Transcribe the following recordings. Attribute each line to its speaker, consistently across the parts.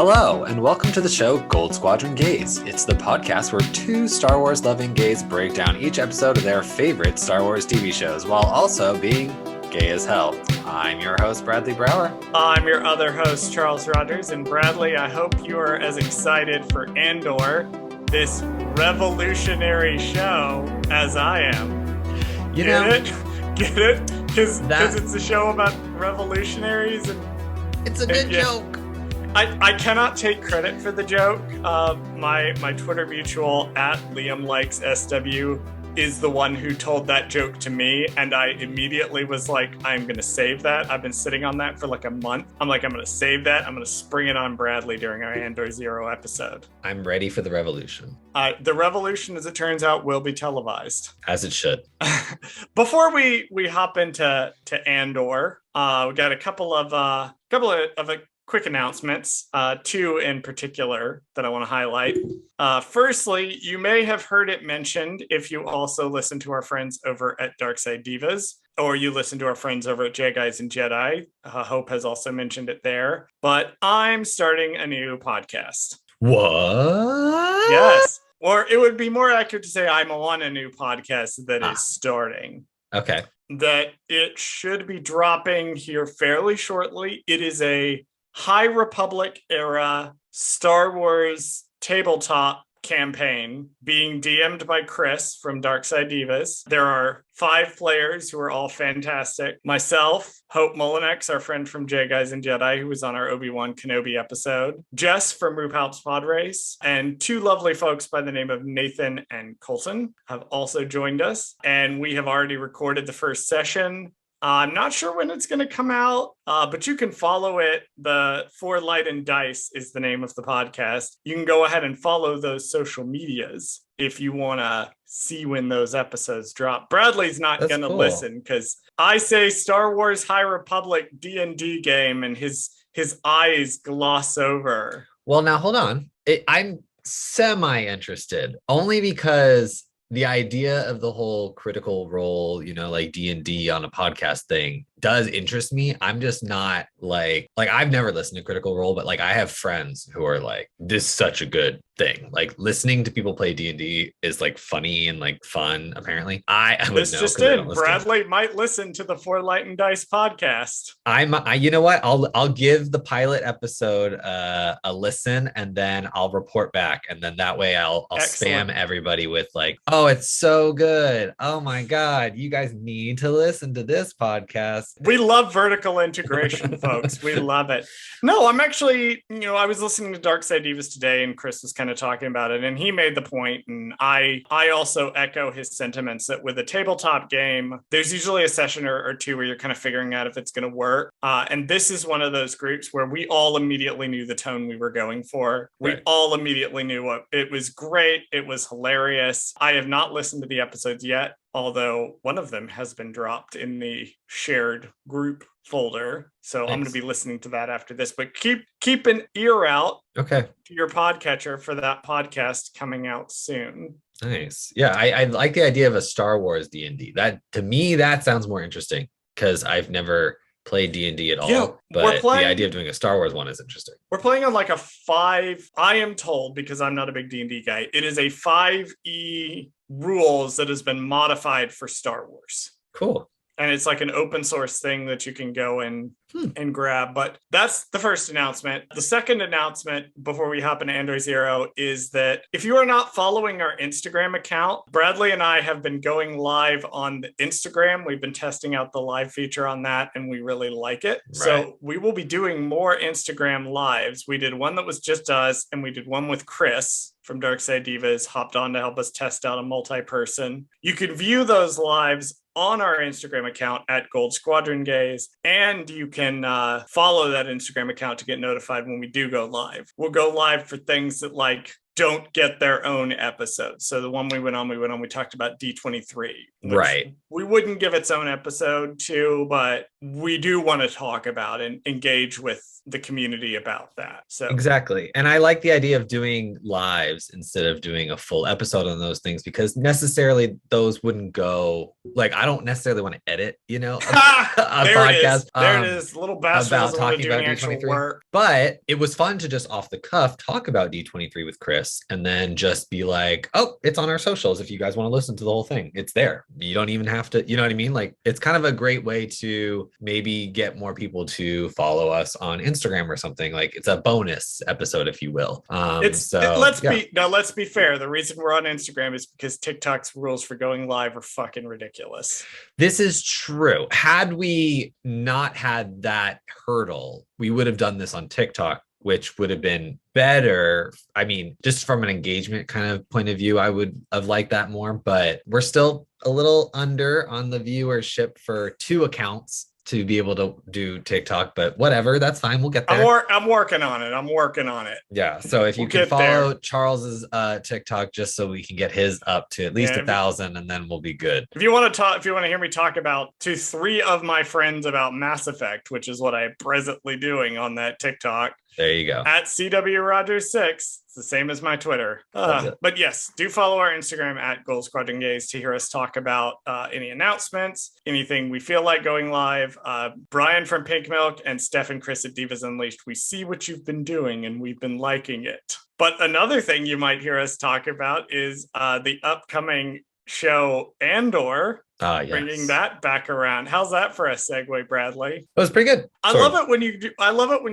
Speaker 1: Hello, and welcome to the show Goldsquadrongays. It's the podcast where two Star Wars loving gays break down each episode of their favorite Star Wars TV shows while also being gay as hell. I'm your host, Bradley Brower.
Speaker 2: I'm your other host, Charles Rogers. And Bradley, I hope you are as excited for Andor, this revolutionary show, as I am. Get it? Because it's a show about revolutionaries. And
Speaker 1: it's a good joke.
Speaker 2: I cannot take credit for the joke. My Twitter mutual at Liam Likes SW is the one who told that joke to me, and I immediately was like, I'm gonna save that. I've been sitting on that for like a month. I'm gonna save that. I'm gonna spring it on Bradley during our Andor Zero episode.
Speaker 1: I'm ready for the revolution.
Speaker 2: The revolution, as it turns out, will be televised.
Speaker 1: As it should.
Speaker 2: Before we hop into Andor, we got a couple of quick announcements, two in particular that I want to highlight. Firstly, you may have heard it mentioned if you also listen to our friends over at Darkside Divas, or you listen to our friends over at Guys and Jedi. Hope has also mentioned it there. But I'm starting a new podcast.
Speaker 1: What?
Speaker 2: Yes. Or it would be more accurate to say I'm on a new podcast that is starting.
Speaker 1: Okay.
Speaker 2: That it should be dropping here fairly shortly. It is a High Republic era Star Wars tabletop campaign being DM'd by Chris from Darkside Divas. There are 5 players who are all fantastic. Myself, Hope Molinex, our friend from Guys and Jedi, who was on our Obi-Wan Kenobi episode, Jess from RuPaul's Pod Race, and 2 lovely folks by the name of Nathan and Colton have also joined us. And we have already recorded the first session. I'm not sure when it's going to come out, but you can follow it. The For Light and Dice is the name of the podcast. You can go ahead and follow those social medias if you want to see when those episodes drop. Bradley's not going to listen because I say Star Wars High Republic D&D game and his eyes gloss over.
Speaker 1: Well, now hold on. I'm semi-interested only because the idea of the whole Critical Role, like D&D on a podcast thing does interest me. I'm just not like I've never listened to Critical Role, but like I have friends who are like, this is such a good thing. Like listening to people play D&D is like funny and like fun. Apparently,
Speaker 2: this just in. Bradley might listen to the For Light and Dice podcast.
Speaker 1: You know what? I'll give the pilot episode a listen and then I'll report back, and then that way I'll spam everybody with like, oh, it's so good. Oh my God, you guys need to listen to this podcast.
Speaker 2: We love vertical integration, folks. We love it. No, I'm actually, I was listening to Darkside Divas today and Chris was kind of talking about it and he made the point, and I also echo his sentiments that with a tabletop game, there's usually a session or two where you're kind of figuring out if it's going to work. And this is one of those groups where we all immediately knew the tone we were going for. We all immediately knew what it was. Great. It was hilarious. I have not listened to the episodes yet, although one of them has been dropped in the shared group folder. So I'm going to be listening to that after this, but keep an ear out to your podcatcher for that podcast coming out soon.
Speaker 1: Nice. Yeah, I like the idea of a Star Wars D&D. That, to me, that sounds more interesting because I've never played D&D at all, but the idea of doing a Star Wars one is interesting.
Speaker 2: We're playing on like a 5, I am told, because I'm not a big D&D guy, it is a 5e rules that has been modified for Star Wars.
Speaker 1: Cool.
Speaker 2: And it's like an open source thing that you can go and grab. But that's the first announcement. The second announcement before we hop into Andor Zero is that if you are not following our Instagram account, Bradley and I have been going live on the Instagram. We've been testing out the live feature on that and we really like it. Right. So we will be doing more Instagram lives. We did one that was just us and we did one with Chris from Darkside Divas, hopped on to help us test out a multi-person. You can view those lives on our Instagram account at Goldsquadrongays, and you can follow that Instagram account to get notified when we do go live. We'll go live for things that like don't get their own episode. So the one we went on, we talked about D23,
Speaker 1: right?
Speaker 2: We wouldn't give its own episode to, but we do want to talk about and engage with the community about that. So
Speaker 1: exactly. And I like the idea of doing lives instead of doing a full episode on those things, because necessarily those wouldn't go, like, I don't necessarily want to edit, a podcast.
Speaker 2: There it is. Little bastard
Speaker 1: about talking about
Speaker 2: D23.
Speaker 1: Work. But it was fun to just off the cuff talk about D23 with Chris, and then just be like, oh, it's on our socials. If you guys want to listen to the whole thing, it's there. You don't even have to, you know what I mean? Like, it's kind of a great way to maybe get more people to follow us on Instagram or something. Like, it's a bonus episode, if you will.
Speaker 2: Let's be fair. The reason we're on Instagram is because TikTok's rules for going live are fucking ridiculous.
Speaker 1: This is true. Had we not had that hurdle, we would have done this on TikTok, which would have been better. I mean, just from an engagement kind of point of view, I would have liked that more, but we're still a little under on the viewership for 2 accounts to be able to do TikTok, but whatever, that's fine. We'll get there.
Speaker 2: I'm working on it.
Speaker 1: Yeah. So if you can follow Charles's TikTok, just so we can get his up to at least 1,000, and then we'll be good.
Speaker 2: If you want to hear me talk to 3 of my friends about Mass Effect, which is what I'm presently doing on that TikTok.
Speaker 1: There you go.
Speaker 2: At CW Rogers 6. It's the same as my Twitter. But yes, do follow our Instagram at Goldsquadrongays to hear us talk about any announcements, anything we feel like going live. Brian from Pink Milk and Steph and Chris at Divas Unleashed. We see what you've been doing and we've been liking it. But another thing you might hear us talk about is the upcoming show Andor. Yes. Bringing that back around. How's that for a segue, Bradley?
Speaker 1: That was pretty good.
Speaker 2: I love it when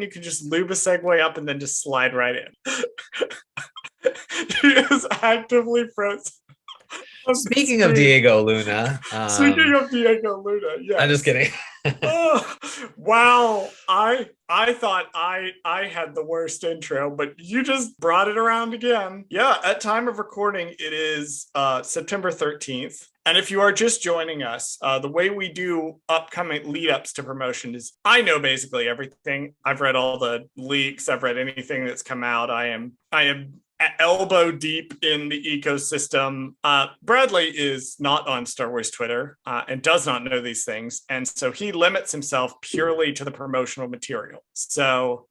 Speaker 2: you can just lube a segue up and then just slide right in. He is actively frozen.
Speaker 1: Speaking of Diego Luna.
Speaker 2: Yes.
Speaker 1: I'm just kidding.
Speaker 2: Wow. I thought I had the worst intro, but you just brought it around again. Yeah, at time of recording, it is September 13th. And if you are just joining us, the way we do upcoming lead-ups to promotion is I know basically everything. I've read all the leaks. I've read anything that's come out. I am elbow deep in the ecosystem. Bradley is not on Star Wars Twitter and does not know these things. And so he limits himself purely to the promotional material. So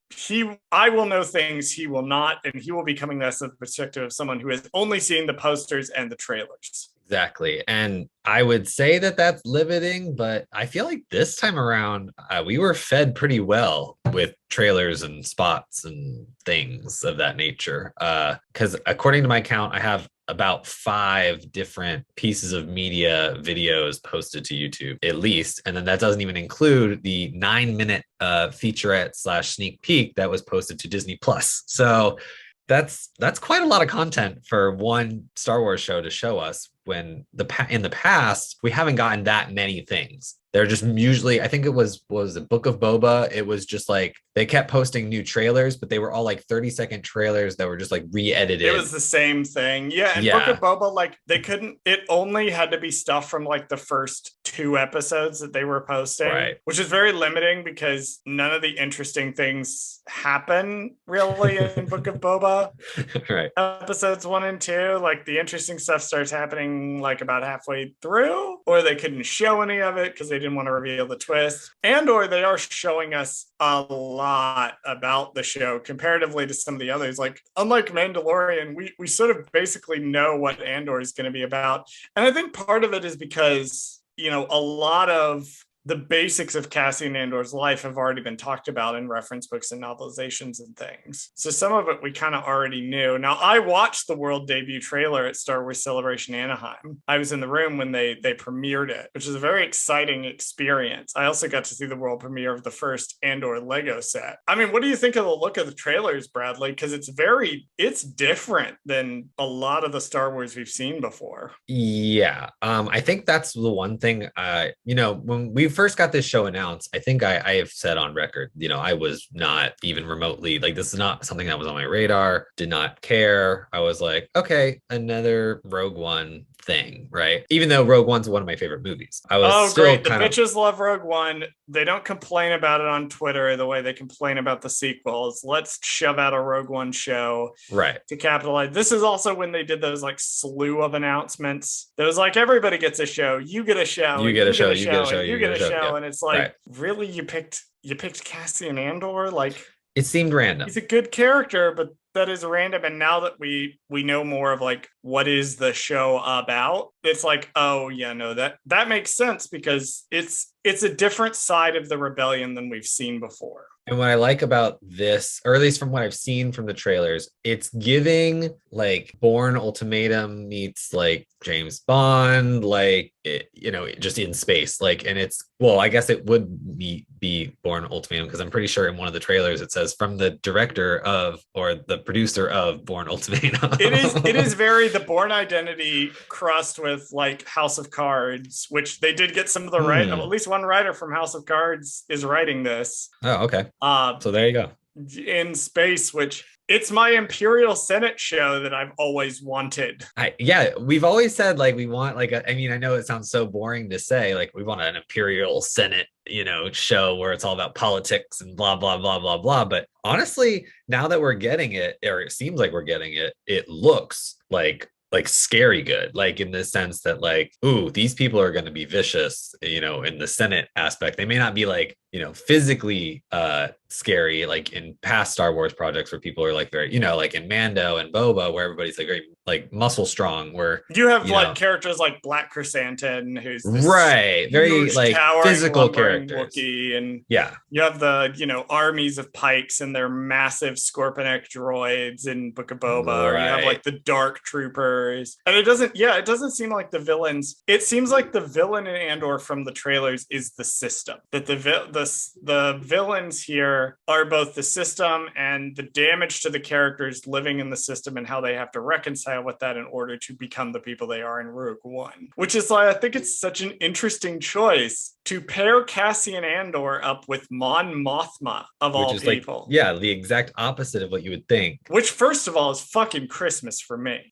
Speaker 2: I will know things he will not, and he will be coming to us with the perspective of someone who has only seen the posters and the trailers.
Speaker 1: Exactly. And I would say that that's limiting, but I feel like this time around, we were fed pretty well with trailers and spots and things of that nature. Because according to my count, I have about 5 different pieces of media videos posted to YouTube, at least. And then that doesn't even include the 9-minute featurette / sneak peek that was posted to Disney Plus. So that's quite a lot of content for one Star Wars show to show us, when in the past we haven't gotten that many things. They're just usually, I think it was the Book of Boba. It was just like they kept posting new trailers, but they were all like 30-second trailers that were just like re-edited.
Speaker 2: It was the same thing. Yeah. And Book of Boba, like it only had to be stuff from like the first 2 episodes that they were posting, right, which is very limiting because none of the interesting things happen really in Book of Boba.
Speaker 1: Right.
Speaker 2: Episodes 1 and 2, like the interesting stuff starts happening like about halfway through, or they couldn't show any of it because they didn't want to reveal the twist. Or they are showing us a lot about the show comparatively to some of the others. Like, unlike Mandalorian, we sort of basically know what Andor is going to be about. And I think part of it is because, a lot of the basics of Cassian Andor's life have already been talked about in reference books and novelizations and things. So some of it we kind of already knew. Now, I watched the world debut trailer at Star Wars Celebration Anaheim. I was in the room when they premiered it, which is a very exciting experience. I also got to see the world premiere of the first Andor Lego set. I mean, what do you think of the look of the trailers, Bradley? Because it's different than a lot of the Star Wars we've seen before.
Speaker 1: Yeah. I think that's the one thing, when we first got this show announced, I think I have said on record, I was not even remotely, like, this is not something that was on my radar, did not care. I was like, okay, another Rogue One thing, right? Even though Rogue One's one of my favorite movies, I was
Speaker 2: Oh,
Speaker 1: still
Speaker 2: great. The
Speaker 1: kind of
Speaker 2: bitches love Rogue One. They don't complain about it on Twitter the way they complain about the sequels. Let's shove out a Rogue One show
Speaker 1: right.
Speaker 2: to capitalize. This is also when they did those like slew of announcements. It was like everybody gets a show, you get a show,
Speaker 1: You
Speaker 2: and
Speaker 1: get a
Speaker 2: you get
Speaker 1: show,
Speaker 2: a
Speaker 1: you get a
Speaker 2: show,
Speaker 1: show,
Speaker 2: and you
Speaker 1: you get
Speaker 2: get
Speaker 1: a
Speaker 2: a
Speaker 1: show.
Speaker 2: show.
Speaker 1: Yep.
Speaker 2: And it's like,
Speaker 1: Right.
Speaker 2: really, you picked Cassian Andor? Like
Speaker 1: It seemed random.
Speaker 2: he's a good character, but that is random. And now that we know more of like what is the show about, it's like, oh yeah, no, that makes sense because it's a different side of the rebellion than we've seen before.
Speaker 1: And what I like about this, or at least from what I've seen from the trailers, it's giving like Bourne Ultimatum meets like James Bond, like it, just in space. Like, and it's, well, I guess it would be Bourne Ultimatum because I'm pretty sure in one of the trailers it says from the director of or the producer of Bourne Ultimatum.
Speaker 2: It is very the Bourne Identity crossed with like House of Cards, which they did get some of the right. At least one writer from House of Cards is writing this.
Speaker 1: Oh, okay. So there you go.
Speaker 2: In space, which it's my Imperial Senate show that I've always wanted.
Speaker 1: Yeah, we've always said like we want like I mean, I know it sounds so boring to say like we want an Imperial Senate, show where it's all about politics and blah blah blah blah blah. But honestly, now that we're getting it, or it seems like we're getting it, it looks like scary good, like in the sense that like, ooh, these people are going to be vicious, in the Senate aspect. They may not be like, physically scary like in past Star Wars projects where people are like very, like in Mando and Boba, where everybody's like very like muscle strong, where
Speaker 2: you have like characters like Black Chrysanthemum, who's this
Speaker 1: right, very like physical characters,
Speaker 2: Wookiee, and
Speaker 1: yeah,
Speaker 2: you have the armies of Pikes and their massive Scorpionic droids in Book of Boba,
Speaker 1: right.
Speaker 2: Or you have like the Dark Troopers, and it doesn't seem like the villains. It seems like the villain in Andor from the trailers is the system. That the villains here are both the system and the damage to the characters living in the system and how they have to reconcile with that in order to become the people they are in Rogue One. Which is why I think it's such an interesting choice to pair Cassian Andor up with Mon Mothma of all people.
Speaker 1: Like, yeah, the exact opposite of what you would think.
Speaker 2: Which, first of all, is fucking Christmas for me.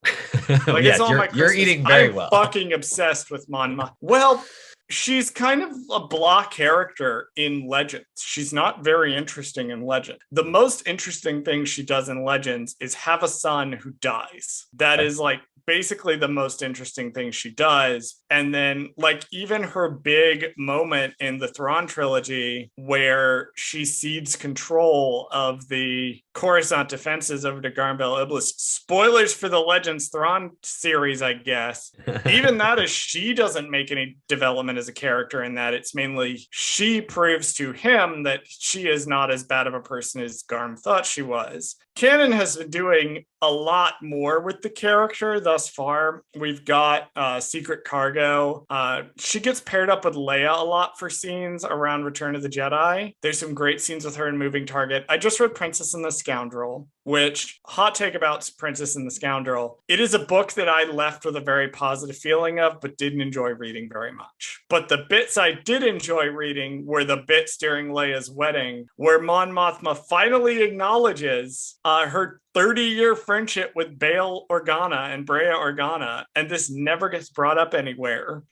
Speaker 1: Like, yes, it's all my Christmas. You're eating very well.
Speaker 2: I'm fucking obsessed with Mon Mothma. Well, she's kind of a blah character in Legends. She's not very interesting in Legend. The most interesting thing she does in Legends is have a son who dies. That is like basically the most interesting thing she does. And then like even her big moment in the Thrawn trilogy where she cedes control of the Coruscant defenses over to Garm Bel Iblis. Spoilers for the Legends Thrawn series, I guess. Even that is, she doesn't make any development as a character in that. It's mainly she proves to him that she is not as bad of a person as Garm thought she was. Canon has been doing a lot more with the character thus far. We've got Secret Cargo. She gets paired up with Leia a lot for scenes around Return of the Jedi. There's some great scenes with her in Moving Target. I just read Princess and the Scoundrel, which, hot take about Princess and the Scoundrel, it is a book that I left with a very positive feeling of, but didn't enjoy reading very much. But the bits I did enjoy reading were the bits during Leia's wedding, where Mon Mothma finally acknowledges her 30-year friendship with Bail Organa and Brea Organa, and this never gets brought up anywhere.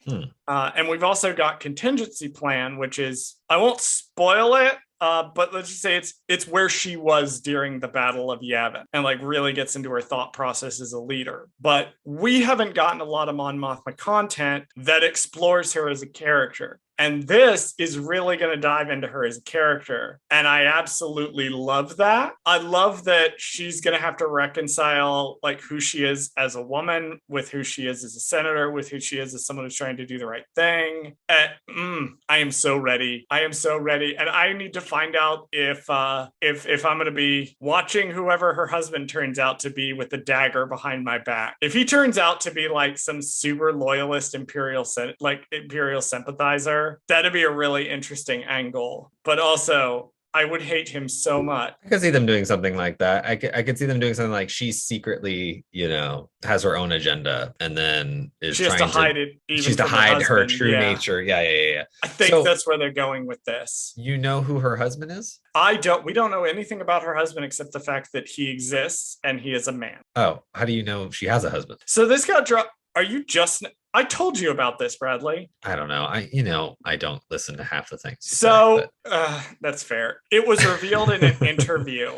Speaker 2: And we've also got Contingency Plan, which is, I won't spoil it, but let's just say it's where she was during the Battle of Yavin and like really gets into her thought process as a leader. But we haven't gotten a lot of Mon Mothma content that explores her as a character. And this is really going to dive into her as a character. And I absolutely love that. I love that she's going to have to reconcile like who she is as a woman with who she is as a senator, with who she is as someone who's trying to do the right thing. I am so ready. I am so ready. And I need to find out if I'm going to be watching whoever her husband turns out to be with the dagger behind my back. If he turns out to be like some super loyalist Imperial sympathizer, that'd be a really interesting angle. But also, I would hate him so much.
Speaker 1: I could see them doing something like that. I could see them doing something like she's secretly, has her own agenda and then is
Speaker 2: she has
Speaker 1: trying
Speaker 2: to hide it.
Speaker 1: She's to hide her true nature. Yeah.
Speaker 2: I think that's where they're going with this.
Speaker 1: You know who her husband is?
Speaker 2: We don't know anything about her husband except the fact that he exists and he is a man.
Speaker 1: Oh, how do you know she has a husband?
Speaker 2: So this got dropped. Are you just? I told you about this, Bradley.
Speaker 1: I don't know. I don't listen to half the things you say,
Speaker 2: So
Speaker 1: but
Speaker 2: that's fair. It was revealed in an interview.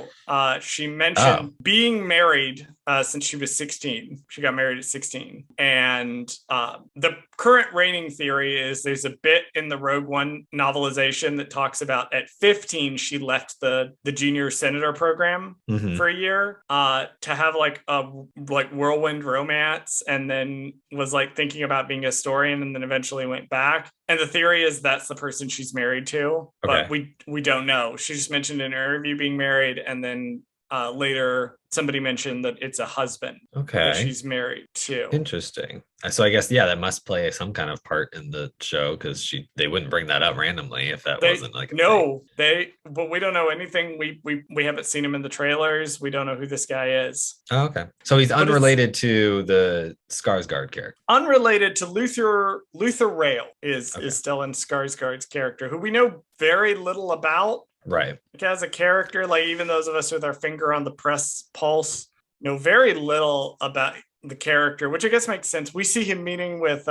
Speaker 2: She
Speaker 1: oh,
Speaker 2: mentioned being married since she was 16. She got married at 16. And the current reigning theory is there's a bit in the Rogue One novelization that talks about at 15, she left the junior senator program for a year to have like a whirlwind romance, and then was like thinking about being a historian, and then eventually went back. And the theory is that's the person she's married to, but
Speaker 1: okay.
Speaker 2: we don't know. She just mentioned in her interview being married, and then later somebody mentioned that it's a husband that
Speaker 1: Okay.
Speaker 2: she's married to.
Speaker 1: Interesting. So I guess yeah, that must play some kind of part in the show because they wouldn't bring that up randomly if that
Speaker 2: They
Speaker 1: wasn't like a thing.
Speaker 2: no, but we don't know anything. We haven't seen him in the trailers. We don't know who this guy is.
Speaker 1: Oh, okay. So he's
Speaker 2: But it's
Speaker 1: unrelated to the Skarsgård character.
Speaker 2: unrelated to Luther Rail is
Speaker 1: Okay.
Speaker 2: Stellan Skarsgård's character, who we know very little about.
Speaker 1: Right.
Speaker 2: Like as a character, like even those of us with our finger on the press pulse know very little about the character, which I guess makes sense. We see him meeting with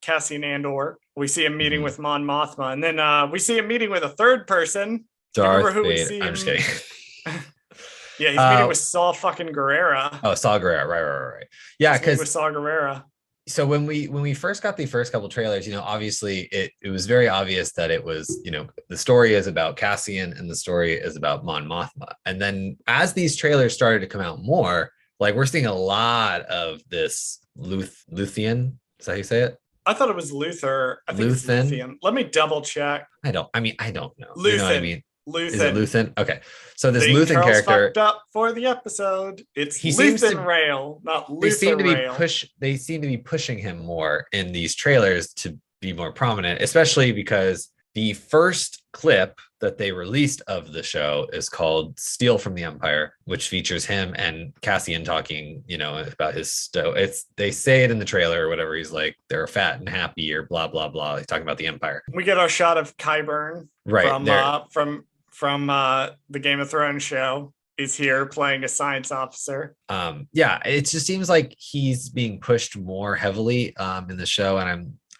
Speaker 2: Cassian Andor. We see him meeting with Mon Mothma, and then we see him meeting with a third person. Do you remember
Speaker 1: Darth
Speaker 2: who we
Speaker 1: Vader.
Speaker 2: see
Speaker 1: I'm
Speaker 2: him?
Speaker 1: just kidding.
Speaker 2: Yeah, he's meeting with Saw fucking Gerrera.
Speaker 1: Oh, Saw Gerrera. Right. Yeah,
Speaker 2: He's meeting with
Speaker 1: because
Speaker 2: Saw Gerrera.
Speaker 1: so when we first got the first couple trailers, obviously it was very obvious that it was, the story is about Cassian and the story is about Mon Mothma. And then as these trailers started to come out more, like we're seeing a lot of this Luthian. Is that how you say it?
Speaker 2: I thought it was Luther. I think it's
Speaker 1: Luthen.
Speaker 2: Luthian. Let me double check.
Speaker 1: I don't know. You know what I
Speaker 2: Luthen.
Speaker 1: mean? Is it
Speaker 2: Luthen.
Speaker 1: Luthen? Okay. So this
Speaker 2: Ding,
Speaker 1: Luthen
Speaker 2: Charles
Speaker 1: character,
Speaker 2: fucked up for the episode. It's
Speaker 1: he seems
Speaker 2: Luthen
Speaker 1: to
Speaker 2: Rail, not
Speaker 1: they
Speaker 2: Luther
Speaker 1: seem to be
Speaker 2: Rail.
Speaker 1: they seem to be pushing him more in these trailers to be more prominent, especially because the first clip that they released of the show is called Steal from the Empire, which features him and Cassian talking, about his they say it in the trailer or whatever. He's like, they're fat and happy or blah, blah, blah. He's talking about the Empire.
Speaker 2: We get our shot of Qyburn
Speaker 1: Right.
Speaker 2: from the Game of Thrones show. Is here playing a science officer.
Speaker 1: Yeah, it just seems like he's being pushed more heavily in the show, and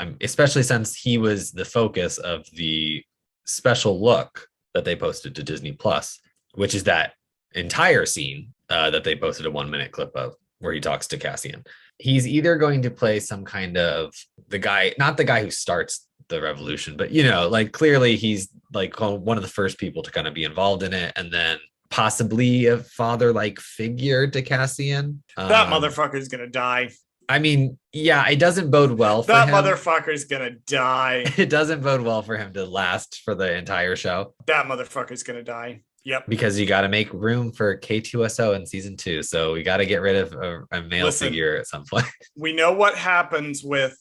Speaker 1: I'm especially since he was the focus of the special look that they posted to Disney Plus, which is that entire scene that they posted a 1 minute clip of where he talks to Cassian. He's either going to play some kind of the guy, not the guy who starts the revolution, but like clearly he's like one of the first people to kind of be involved in it, and then possibly a father-like figure to Cassian.
Speaker 2: That motherfucker's gonna die.
Speaker 1: I mean, yeah, it doesn't bode well for him.
Speaker 2: That motherfucker's gonna die.
Speaker 1: It doesn't bode well for him to last for the entire show.
Speaker 2: That motherfucker's gonna die. Yep.
Speaker 1: Because you got to make room for K2SO in season 2. So we got to get rid of a male figure at some point.
Speaker 2: We know what happens with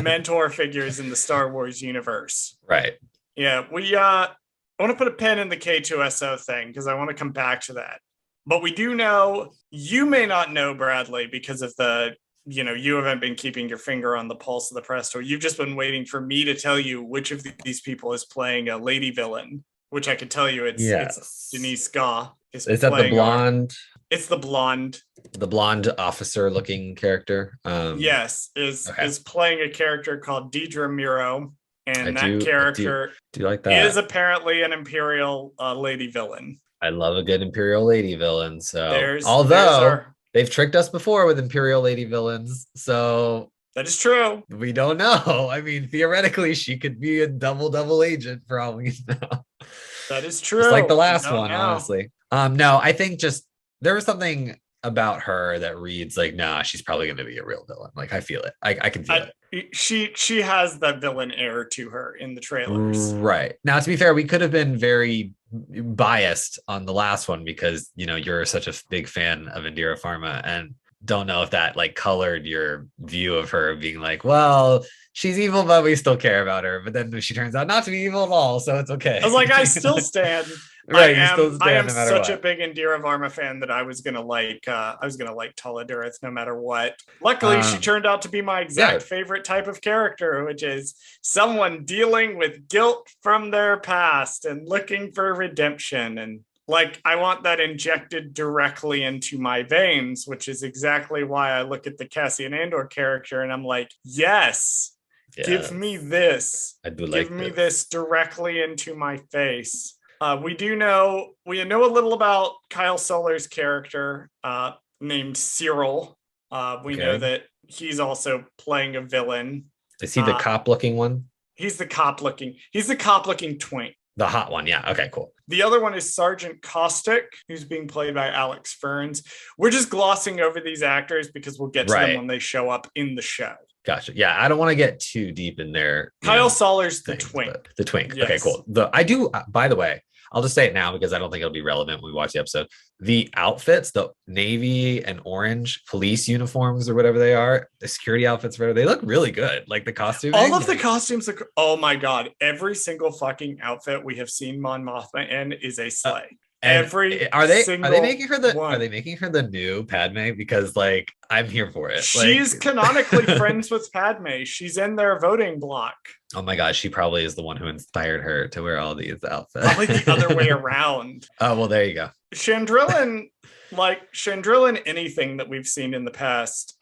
Speaker 2: mentor figures in the Star Wars universe.
Speaker 1: Right.
Speaker 2: Yeah, I want to put a pin in the K2SO thing because I want to come back to that. But we do know, you may not know, Bradley, because of you haven't been keeping your finger on the pulse of the press tour. You've just been waiting for me to tell you which of these people is playing a lady villain, which I could tell you it's Denise Ska.
Speaker 1: Is that the blonde?
Speaker 2: It's the blonde.
Speaker 1: The blonde officer looking character.
Speaker 2: Yes, is playing a character called Deidre Miro. And character
Speaker 1: do you like that?
Speaker 2: Is apparently an Imperial lady villain.
Speaker 1: I love a good Imperial lady villain. So
Speaker 2: although
Speaker 1: they've tricked us before with Imperial lady villains, so
Speaker 2: that is true.
Speaker 1: We don't know. I mean, theoretically, she could be a double agent for all we know.
Speaker 2: That is true.
Speaker 1: Just like the last one, honestly. No, I think just there was something about her that reads like, nah, she's probably going to be a real villain. Like I feel it. I can feel it.
Speaker 2: She has that villain air to her in the trailers.
Speaker 1: Right. Now, to be fair, we could have been very biased on the last one because, you're such a big fan of Indira Pharma and don't know if that like colored your view of her being like, well, she's evil, but we still care about her. But then she turns out not to be evil at all. So it's okay.
Speaker 2: I was like, I still stand.
Speaker 1: Right,
Speaker 2: I am such a big Indira Varma fan that I was gonna like Tala Durith no matter what. Luckily, she turned out to be my exact favorite type of character, which is someone dealing with guilt from their past and looking for redemption. And Like, I want that injected directly into my veins, which is exactly why I look at the Cassian Andor character and I'm like, yes,
Speaker 1: Yeah,
Speaker 2: give me this.
Speaker 1: I do
Speaker 2: Give
Speaker 1: like
Speaker 2: me
Speaker 1: this.
Speaker 2: this directly into my face. We know a little about Kyle Solar's character, named Cyril. We know
Speaker 1: Okay.
Speaker 2: that he's also playing a villain.
Speaker 1: Is he the
Speaker 2: Uh,
Speaker 1: cop looking one?
Speaker 2: he's the cop looking. He's the cop looking twink.
Speaker 1: The hot one. Yeah. Okay, cool.
Speaker 2: The other one is Sergeant Caustic, who's being played by Alex Ferns. We're just glossing over these actors because we'll get to them
Speaker 1: Right.
Speaker 2: when they show up in the show.
Speaker 1: Gotcha. Yeah, I don't want to get too deep in there.
Speaker 2: Kyle Solar's the
Speaker 1: Things,
Speaker 2: twink.
Speaker 1: the twink.
Speaker 2: Yes.
Speaker 1: Okay, cool. I do. By the way, I'll just say it now because I don't think it'll be relevant when we watch the episode. The outfits, the navy and orange police uniforms or whatever they are, the security outfits, whatever, they look really good. Like the costume.
Speaker 2: All of the costumes look. Oh my god! Every single fucking outfit we have seen Mon Mothma in is a sleigh. Every
Speaker 1: are they
Speaker 2: making
Speaker 1: her the new Padme? Because like I'm here for it.
Speaker 2: She's
Speaker 1: like,
Speaker 2: canonically friends with Padme. She's in their voting block.
Speaker 1: Oh my gosh, she probably is the one who inspired her to wear all these outfits.
Speaker 2: Probably the other way around.
Speaker 1: Oh well, there you go.
Speaker 2: Chandrillan, anything that we've seen in the past,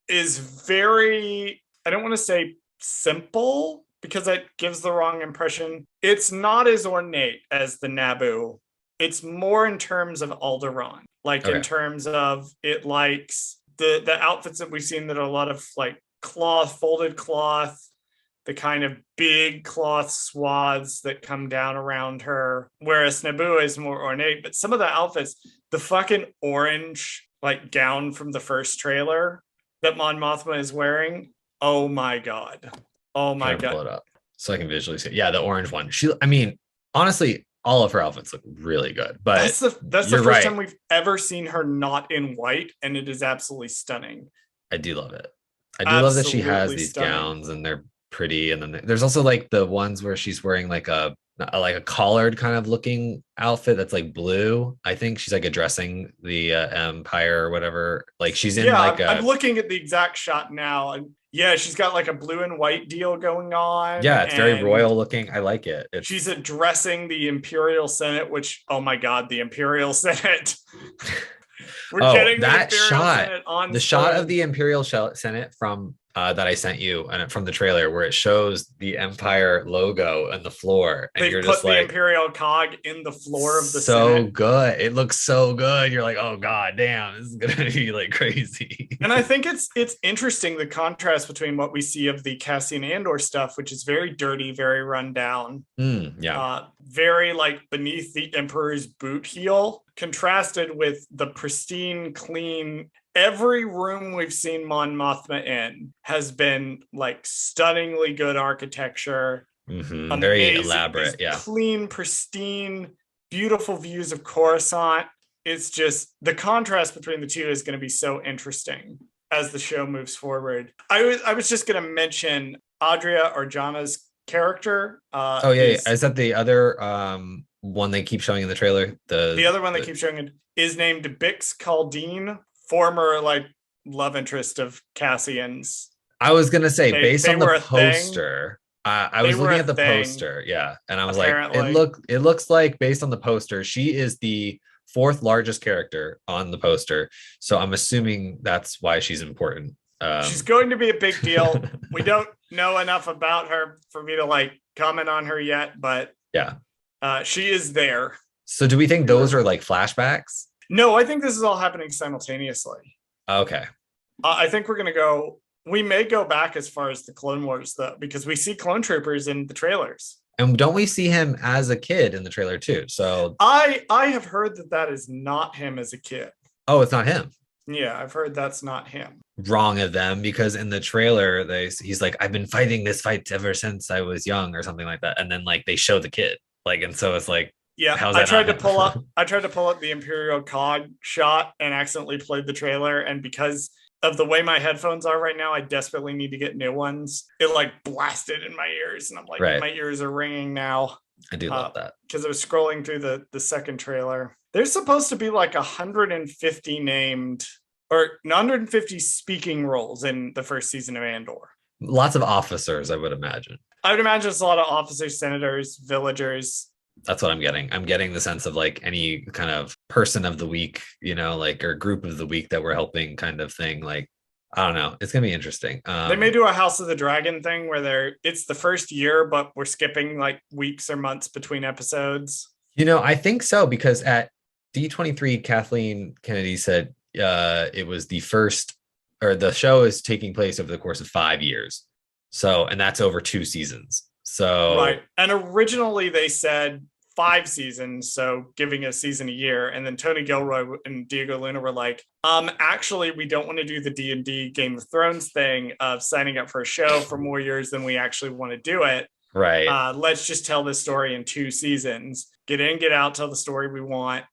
Speaker 2: is very, I don't want to say simple because that gives the wrong impression. It's not as ornate as the Naboo. It's more in terms of Alderaan, in terms of it likes the outfits that we've seen that are a lot of like cloth, folded cloth, the kind of big cloth swaths that come down around her, whereas Naboo is more ornate. But some of the outfits, the fucking orange gown from the first trailer that Mon Mothma is wearing, oh my god. Oh my god.
Speaker 1: Pull it up so I can visually see. Yeah, the orange one. Honestly, all of her outfits look really good. But
Speaker 2: that's the first time we've ever seen her not in white, and it is absolutely stunning.
Speaker 1: I do love it. I do love that she has these gowns and they're pretty. And then there's also like the ones where she's wearing like a collared kind of looking outfit that's like blue. I think she's like addressing the Empire or whatever. Like she's in
Speaker 2: I'm looking at the exact shot now, and yeah, she's got like a blue and white deal going on.
Speaker 1: Yeah, it's very royal looking. I like it.
Speaker 2: She's addressing the Imperial Senate, which, oh my god, the Imperial Senate.
Speaker 1: We're getting that shot. The shot of the Imperial Senate from that I sent you and from the trailer where it shows the Empire logo on the floor.
Speaker 2: And you're just like, the Imperial cog in the floor of the Senate.
Speaker 1: So good. It looks so good. You're like, oh god damn, this is gonna be like crazy.
Speaker 2: And I think it's interesting the contrast between what we see of the Cassian Andor stuff, which is very dirty, very run down. Very like beneath the Emperor's boot heel, contrasted with the pristine, clean. Every room we've seen Mon Mothma in has been like stunningly good architecture.
Speaker 1: Very elaborate. Yeah.
Speaker 2: Clean, pristine, beautiful views of Coruscant. It's just the contrast between the two is going to be so interesting as the show moves forward. I was just going to mention Adria Arjana's character.
Speaker 1: Is that the other one they keep showing in the trailer?
Speaker 2: The other one they keep showing is named Bix Caldine, former love interest of Cassian's.
Speaker 1: I was gonna say based on the poster. I was looking at the poster, and I was apparently. Like, it looks like based on the poster, she is the fourth largest character on the poster. So I'm assuming that's why she's important.
Speaker 2: She's going to be a big deal. We don't know enough about her for me to comment on her yet, but she is there.
Speaker 1: So do we think those are like flashbacks?
Speaker 2: No, I think this is all happening simultaneously.
Speaker 1: Okay.
Speaker 2: I think we may go back as far as the Clone Wars, though, because we see clone troopers in the trailers.
Speaker 1: And don't we see him as a kid in the trailer too? So
Speaker 2: I have heard that is not him as a kid.
Speaker 1: Oh, it's not him.
Speaker 2: Yeah, I've heard that's not him.
Speaker 1: Wrong of them, because in the trailer he's like, I've been fighting this fight ever since I was young or something like that. And then they show the kid. And so it's like,
Speaker 2: yeah, I tried to pull up the Imperial cog shot and accidentally played the trailer. And because of the way my headphones are right now, I desperately need to get new ones. It blasted in my ears, and I'm like, my ears are ringing now.
Speaker 1: I do love that,
Speaker 2: because I was scrolling through the second trailer. There's supposed to be 150 named or 150 speaking roles in the first season of Andor.
Speaker 1: Lots of officers, I would imagine.
Speaker 2: I would imagine it's a lot of officers, senators, villagers.
Speaker 1: That's what I'm getting. I'm getting the sense of like any kind of person of the week, like or group of the week that we're helping kind of thing. Like, I don't know. It's gonna be interesting.
Speaker 2: They may do a House of the Dragon thing where it's the first year, but we're skipping like weeks or months between episodes.
Speaker 1: I think so because at D23, Kathleen Kennedy said it was the first, or the show is taking place over the course of 5 years. So, and that's over 2 seasons. So,
Speaker 2: right. And originally they said 5 seasons, so giving a season a year. And then Tony Gilroy and Diego Luna were like, actually, we don't want to do the D&D Game of Thrones thing of signing up for a show for more years than we actually want to do it.
Speaker 1: right.
Speaker 2: Let's just tell this story in 2 seasons. Get in, get out, tell the story we want.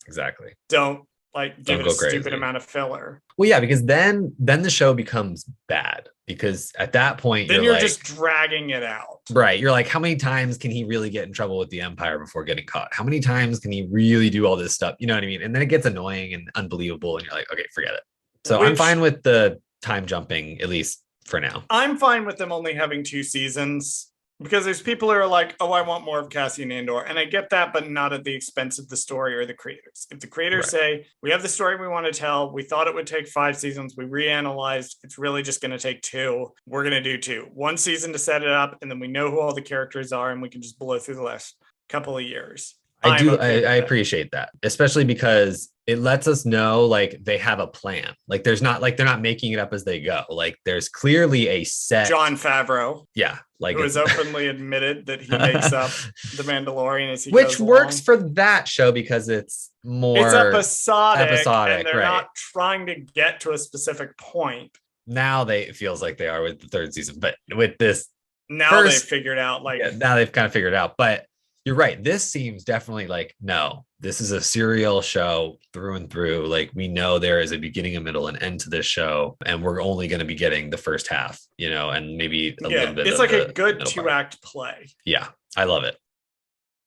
Speaker 1: Exactly.
Speaker 2: Don't like give it a
Speaker 1: crazy.
Speaker 2: stupid amount of filler.
Speaker 1: Well, yeah, because then the show becomes bad because at that point
Speaker 2: then you're
Speaker 1: like,
Speaker 2: just dragging it out.
Speaker 1: Right. You're like, how many times can he really get in trouble with the Empire before getting caught? How many times can he really do all this stuff? You know what I mean? And then it gets annoying and unbelievable, and you're like, okay, forget it. So I'm fine with the time jumping, at least for now.
Speaker 2: I'm fine with them only having 2 seasons. Because there's people who are like, oh, I want more of Cassian Andor. And I get that, but not at the expense of the story or the creators. If the creators say, we have the story we want to tell, we thought it would take 5 seasons, we reanalyzed, it's really just going to take 2, we're going to do 2. 1 season to set it up, and then we know who all the characters are, and we can just blow through the last couple of years.
Speaker 1: I appreciate that, especially because it lets us know like they have a plan. Like they're not making it up as they go. Like there's clearly a set.
Speaker 2: John Favreau.
Speaker 1: Yeah. Like
Speaker 2: who has openly admitted that he makes up the Mandalorian as he
Speaker 1: which
Speaker 2: goes
Speaker 1: works
Speaker 2: along.
Speaker 1: for that show because it's more
Speaker 2: episodic and they're not trying to get to a specific point.
Speaker 1: Now it feels like they are with the 3rd season, but with this
Speaker 2: they've figured out
Speaker 1: now they've kind of figured it out. But you're right. This seems definitely like, no, this is a serial show through and through. Like we know there is a beginning, a middle, and end to this show. And we're only going to be getting the first half, and maybe a little bit.
Speaker 2: It's like a good 2-act play.
Speaker 1: Yeah. I love it.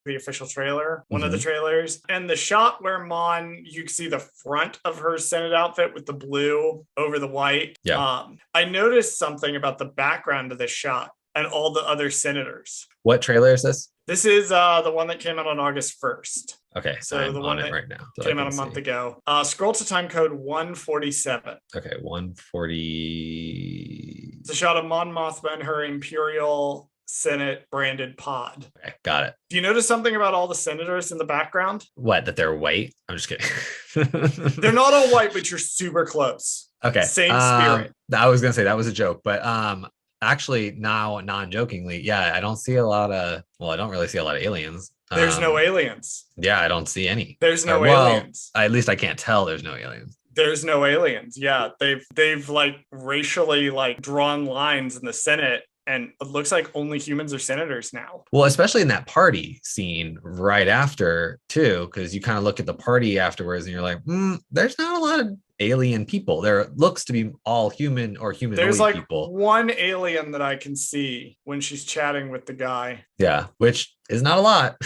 Speaker 2: The official trailer, one of the trailers, and the shot where Mon, you can see the front of her Senate outfit with the blue over the white.
Speaker 1: Yeah.
Speaker 2: I noticed something about the background of this shot and all the other senators.
Speaker 1: What trailer is this?
Speaker 2: This is the one that came out on August 1st.
Speaker 1: Okay, so I'm the one on it right now.
Speaker 2: Came out a month ago. Scroll to time code 147.
Speaker 1: Okay, 140.
Speaker 2: It's a shot of Mon Mothma and her Imperial Senate branded pod.
Speaker 1: Okay, got it.
Speaker 2: Do you notice something about all the senators in the background?
Speaker 1: What, that they're white? I'm just kidding.
Speaker 2: They're not all white, but you're super close.
Speaker 1: Okay.
Speaker 2: Same spirit.
Speaker 1: I was going to say that was a joke, but actually now non-jokingly, yeah, I don't see a lot of, I don't really see a lot of aliens.
Speaker 2: There's no aliens.
Speaker 1: Yeah, I don't see any.
Speaker 2: There's no aliens.
Speaker 1: At least I can't tell there's no aliens.
Speaker 2: There's no aliens. Yeah, they've like racially like drawn lines in the Senate, and it looks like only humans are senators now.
Speaker 1: Well, especially in that party scene right after too, because you kind of look at the party afterwards and you're like, there's not a lot of alien people. There looks to be all human or humanoid
Speaker 2: There's like
Speaker 1: people.
Speaker 2: One alien that I can see when she's chatting with the guy.
Speaker 1: Yeah, which is not a lot.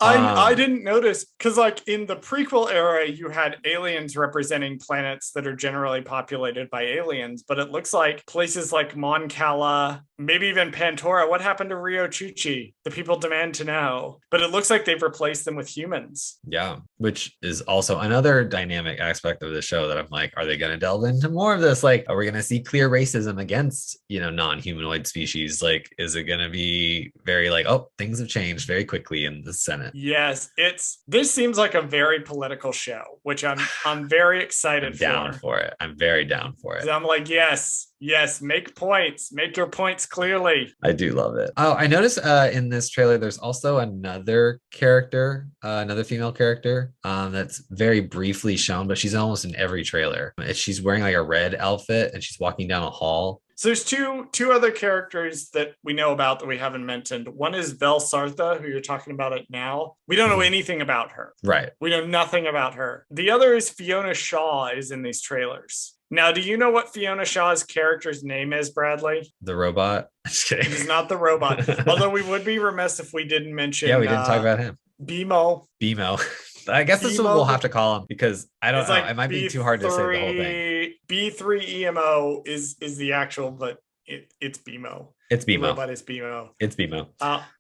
Speaker 2: I didn't notice because like in the prequel era, you had aliens representing planets that are generally populated by aliens, but it looks like places like Mon Cala, maybe even Pantora. What happened to Rio Chuchi? The people demand to know. But it looks like they've replaced them with humans.
Speaker 1: Yeah, which is also another dynamic aspect of the show that I'm like, are they going to delve into more of this? Like, are we going to see clear racism against, non-humanoid species? Like, is it going to be very like, oh, things have changed very quickly in the Senate?
Speaker 2: Yes, this seems like a very political show, which I'm very excited for.
Speaker 1: Down for it. I'm very down for it.
Speaker 2: I'm like, yes, make points. Make your points clearly.
Speaker 1: I do love it. Oh, I noticed in this trailer, there's also another character, another female character that's very briefly shown, but she's almost in every trailer. She's wearing like a red outfit and she's walking down a hall.
Speaker 2: So there's two other characters that we know about that we haven't mentioned. One is Vel Sartha, who you're talking about it now. We don't know anything about her.
Speaker 1: Right.
Speaker 2: We know nothing about her. The other is Fiona Shaw is in these trailers. Now, do you know what Fiona Shaw's character's name is, Bradley?
Speaker 1: The robot? Just kidding.
Speaker 2: It is not the robot. Although we would be remiss if we didn't mention...
Speaker 1: Yeah, we didn't talk about him.
Speaker 2: BMO.
Speaker 1: I guess this is what we'll have to call him because I don't know. It might be too hard to say the whole thing.
Speaker 2: B3EMO is the actual, but It's BMO.
Speaker 1: It's
Speaker 2: The
Speaker 1: BMO.
Speaker 2: robot is BMO.
Speaker 1: It's BMO.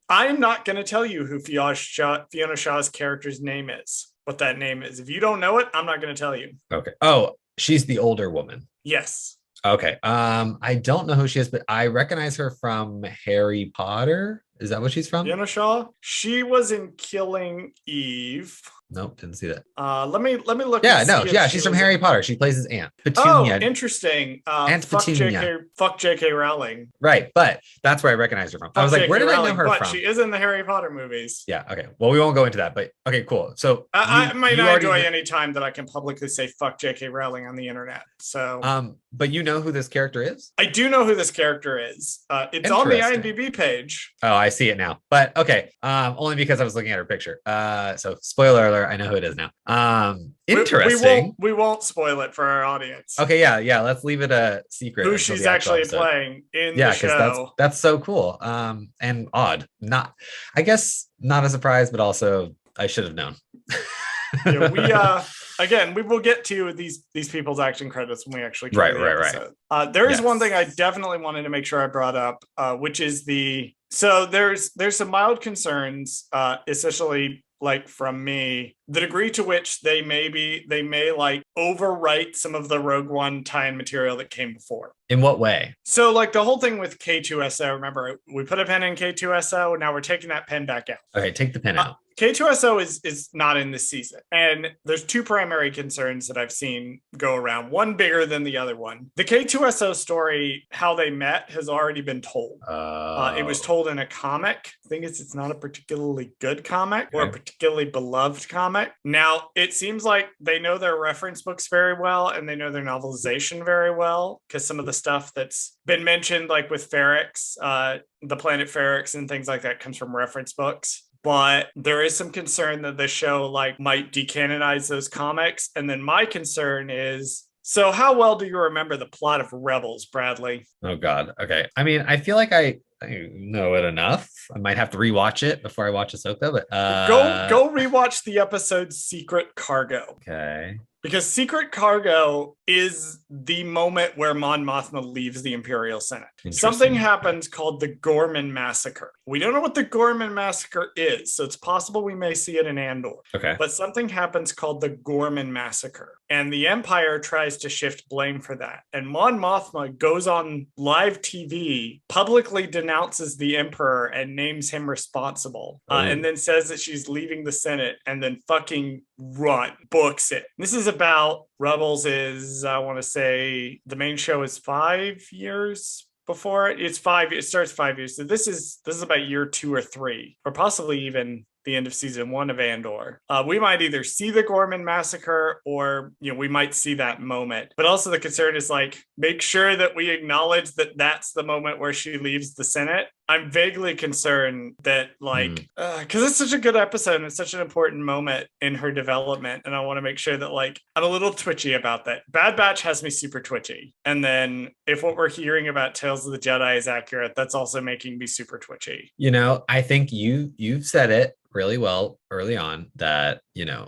Speaker 2: I'm not going to tell you who Fiona Shaw's character's name is, what that name is. If you don't know it, I'm not going to tell you.
Speaker 1: Okay. Oh, she's the older woman.
Speaker 2: Yes.
Speaker 1: Okay. I don't know who she is, but I recognize her from Harry Potter. Is that what she's from?
Speaker 2: Fiona Shaw. She was in Killing Eve.
Speaker 1: Nope, didn't see that.
Speaker 2: Let me look.
Speaker 1: Yeah, no, yeah, she's from Harry Potter. She plays his aunt, Petunia.
Speaker 2: Oh, interesting.
Speaker 1: Aunt
Speaker 2: Fuck
Speaker 1: Petunia.
Speaker 2: Fuck J.K. Rowling.
Speaker 1: Right, but that's where I recognize her from. I was like, where did I know her
Speaker 2: but
Speaker 1: from?
Speaker 2: She is in the Harry Potter movies.
Speaker 1: Yeah. Okay. Well, we won't go into that, but okay, cool. So
Speaker 2: I might not enjoy any time that I can publicly say fuck J.K. Rowling on the internet. So,
Speaker 1: but you know who this character is?
Speaker 2: I do know who this character is. It's on the IMDb page.
Speaker 1: Oh, I see it now. But okay, only because I was looking at her picture. So spoiler alert, I know who it is now. Interesting.
Speaker 2: We won't spoil it for our audience.
Speaker 1: Okay, yeah. Let's leave it a secret.
Speaker 2: Who she's actually playing in the show.
Speaker 1: Yeah, because that's so cool. And odd. I guess not a surprise, but also I should have known.
Speaker 2: Yeah, again, we will get to these people's action credits when we actually
Speaker 1: right.
Speaker 2: There is one thing I definitely wanted to make sure I brought up, which is there's some mild concerns, essentially, like from me, the degree to which they may like overwrite some of the Rogue One tie-in material that came before.
Speaker 1: In what way?
Speaker 2: So like the whole thing with K2SO, remember we put a pen in K2SO, now we're taking that pen back out.
Speaker 1: Okay, take the pen out.
Speaker 2: K2SO is not in this season. And there's two primary concerns that I've seen go around, one bigger than the other one. The K2SO story, how they met, has already been told. It was told in a comic. The thing is, it's not a particularly good comic or a particularly beloved comic. Now, it seems like they know their reference books very well and they know their novelization very well, because some of the stuff that's been mentioned, like with Ferrex, the planet Ferrex and things like that, comes from reference books. But there is some concern that the show might decanonize those comics. And then my concern is, so how well do you remember the plot of Rebels, Bradley?
Speaker 1: Oh, God. Okay. I mean, I feel like I know it enough. I might have to rewatch it before I watch Ahsoka, but
Speaker 2: go rewatch the episode Secret Cargo.
Speaker 1: Okay.
Speaker 2: Because Secret Cargo is the moment where Mon Mothma leaves the Imperial Senate. Something happens called the Gorman Massacre. We don't know what the Gorman Massacre is, so it's possible we may see it in Andor.
Speaker 1: Okay.
Speaker 2: But something happens called the Gorman Massacre, and the Empire tries to shift blame for that. And Mon Mothma goes on live TV, publicly denounces the Emperor and names him responsible, and then says that she's leaving the Senate, and then fucking books it. This is about Rebels is, I want to say, the main show is 5 years before it. It's 5. It starts 5 years. So this is about year 2 or 3, or possibly even the end of season 1 of Andor. We might either see the Gorman Massacre or, we might see that moment. But also the concern is make sure that we acknowledge that that's the moment where she leaves the Senate. I'm vaguely concerned that because it's such a good episode and it's such an important moment in her development. And I want to make sure that I'm a little twitchy about that. Bad Batch has me super twitchy. And then if what we're hearing about Tales of the Jedi is accurate, that's also making me super twitchy.
Speaker 1: I think you've said it really well early on that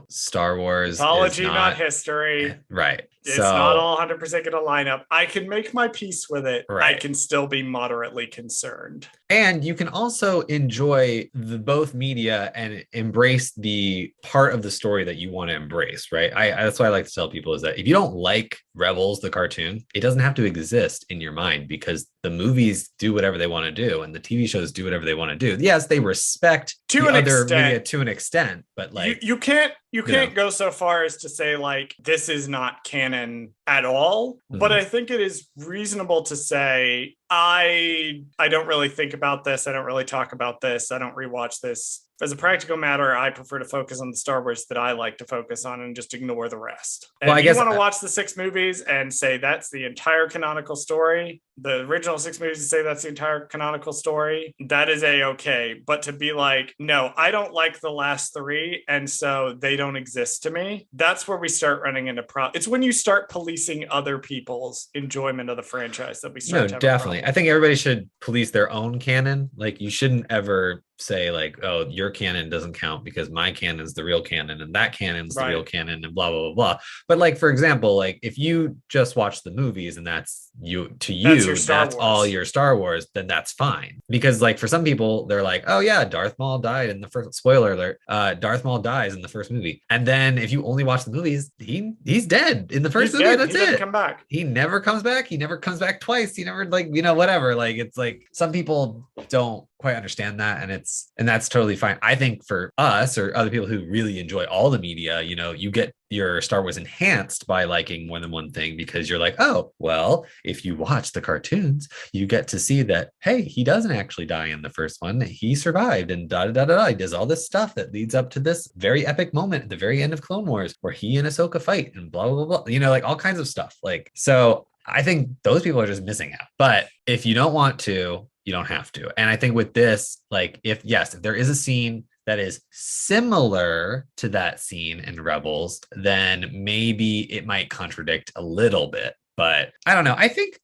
Speaker 1: Star Wars
Speaker 2: mythology, not history.
Speaker 1: Right.
Speaker 2: It's not all 100% going to line up. I can make my peace with it. Right. I can still be moderately concerned.
Speaker 1: And you can also enjoy both media and embrace the part of the story that you want to embrace, right? That's what I like to tell people is that if you don't like Rebels, the cartoon, it doesn't have to exist in your mind because the movies do whatever they want to do and the TV shows do whatever they want to do. Yes, they respect
Speaker 2: to an
Speaker 1: other
Speaker 2: extent.
Speaker 1: Media to an extent, but
Speaker 2: you can't go so far as to say this is not canon at all. Mm-hmm. But I think it is reasonable to say I don't really think about this. I don't really talk about this. I don't rewatch this. As a practical matter, I prefer to focus on the Star Wars that I like to focus on and just ignore the rest. And if you want to watch the 6 movies and say that's the entire canonical story, the original 6 movies and say that's the entire canonical story, that is a-okay. But to be no, I don't like the last 3, and so they don't exist to me, that's where we start running into problems. It's when you start policing other people's enjoyment of the franchise that we start to have
Speaker 1: definitely. I think everybody should police their own canon. You shouldn't ever say oh, your canon doesn't count because my canon is the real canon and that canon's the real canon and blah blah blah blah. But for example, if you just watch the movies and that's
Speaker 2: That's your Star
Speaker 1: that's all
Speaker 2: Wars.
Speaker 1: your Star Wars, then that's fine. Because like for some people, they're like, oh yeah, Darth Maul died in the first, spoiler alert, Darth Maul dies in the first movie. And then if you only watch the movies, he's dead in the first
Speaker 2: He's
Speaker 1: movie.
Speaker 2: dead.
Speaker 1: That's
Speaker 2: He doesn't
Speaker 1: it.
Speaker 2: come back.
Speaker 1: He never comes back. He never comes back twice. He never like, whatever. Like it's like some people don't quite understand that, and that's totally fine. I think for us or other people who really enjoy all the media, you get your Star Wars enhanced by liking more than one thing, because you're like, oh, well, if you watch the cartoons, you get to see that, hey, he doesn't actually die in the first one. He survived and da da da da. He does all this stuff that leads up to this very epic moment at the very end of Clone Wars where he and Ahsoka fight and blah, blah, blah, like all kinds of stuff. Like, so I think those people are just missing out. But if you don't want to, you don't have to. And I think with this, like, if there is a scene that is similar to that scene in Rebels, then maybe it might contradict a little bit. But I don't know. I think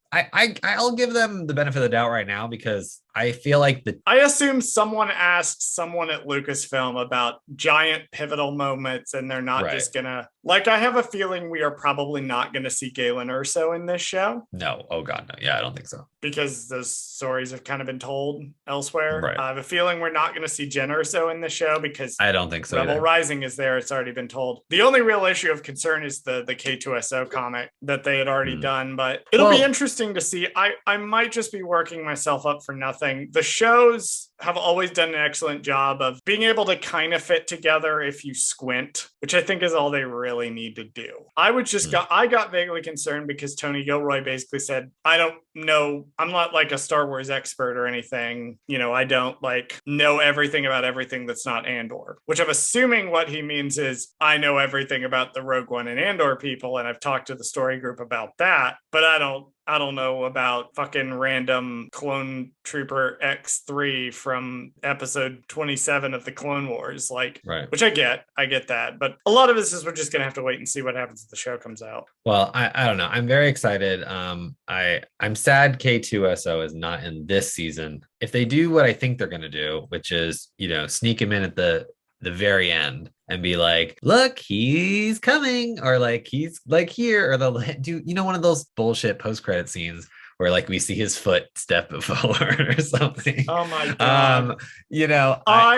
Speaker 1: I'll give them the benefit of the doubt right now, because I feel like
Speaker 2: I assume someone asked someone at Lucasfilm about giant pivotal moments, and they're not just gonna, like, I have a feeling we are probably not gonna see Galen Erso in this show.
Speaker 1: No. Oh God, no. Yeah, I don't think so.
Speaker 2: Because those stories have kind of been told elsewhere.
Speaker 1: Right.
Speaker 2: I have a feeling we're not gonna see Jen Erso in the show, because
Speaker 1: I don't think so.
Speaker 2: Rebel Rising is there. It's already been told. The only real issue of concern is the K2SO comic that they had already done, but it'll be interesting to see. I might just be working myself up for nothing. The shows have always done an excellent job of being able to kind of fit together if you squint, which I think is all they really need to do. I got vaguely concerned because Tony Gilroy basically said, I don't know, I'm not like a Star Wars expert or anything. I don't like know everything about everything that's not Andor, which I'm assuming what he means is I know everything about the Rogue One and Andor people, and I've talked to the story group about that, but I don't know about fucking random clone trooper X3 from episode 27 of the Clone Wars, like, which I get that. But a lot of this is we're just going to have to wait and see what happens if the show comes out.
Speaker 1: Well, I don't know. I'm very excited. I'm sad K2SO is not in this season. If they do what I think they're going to do, which is, sneak him in at the very end and be like, look, he's coming, or like he's like here, or they'll do one of those bullshit post-credit scenes where like we see his foot step forward or something.
Speaker 2: Oh my god.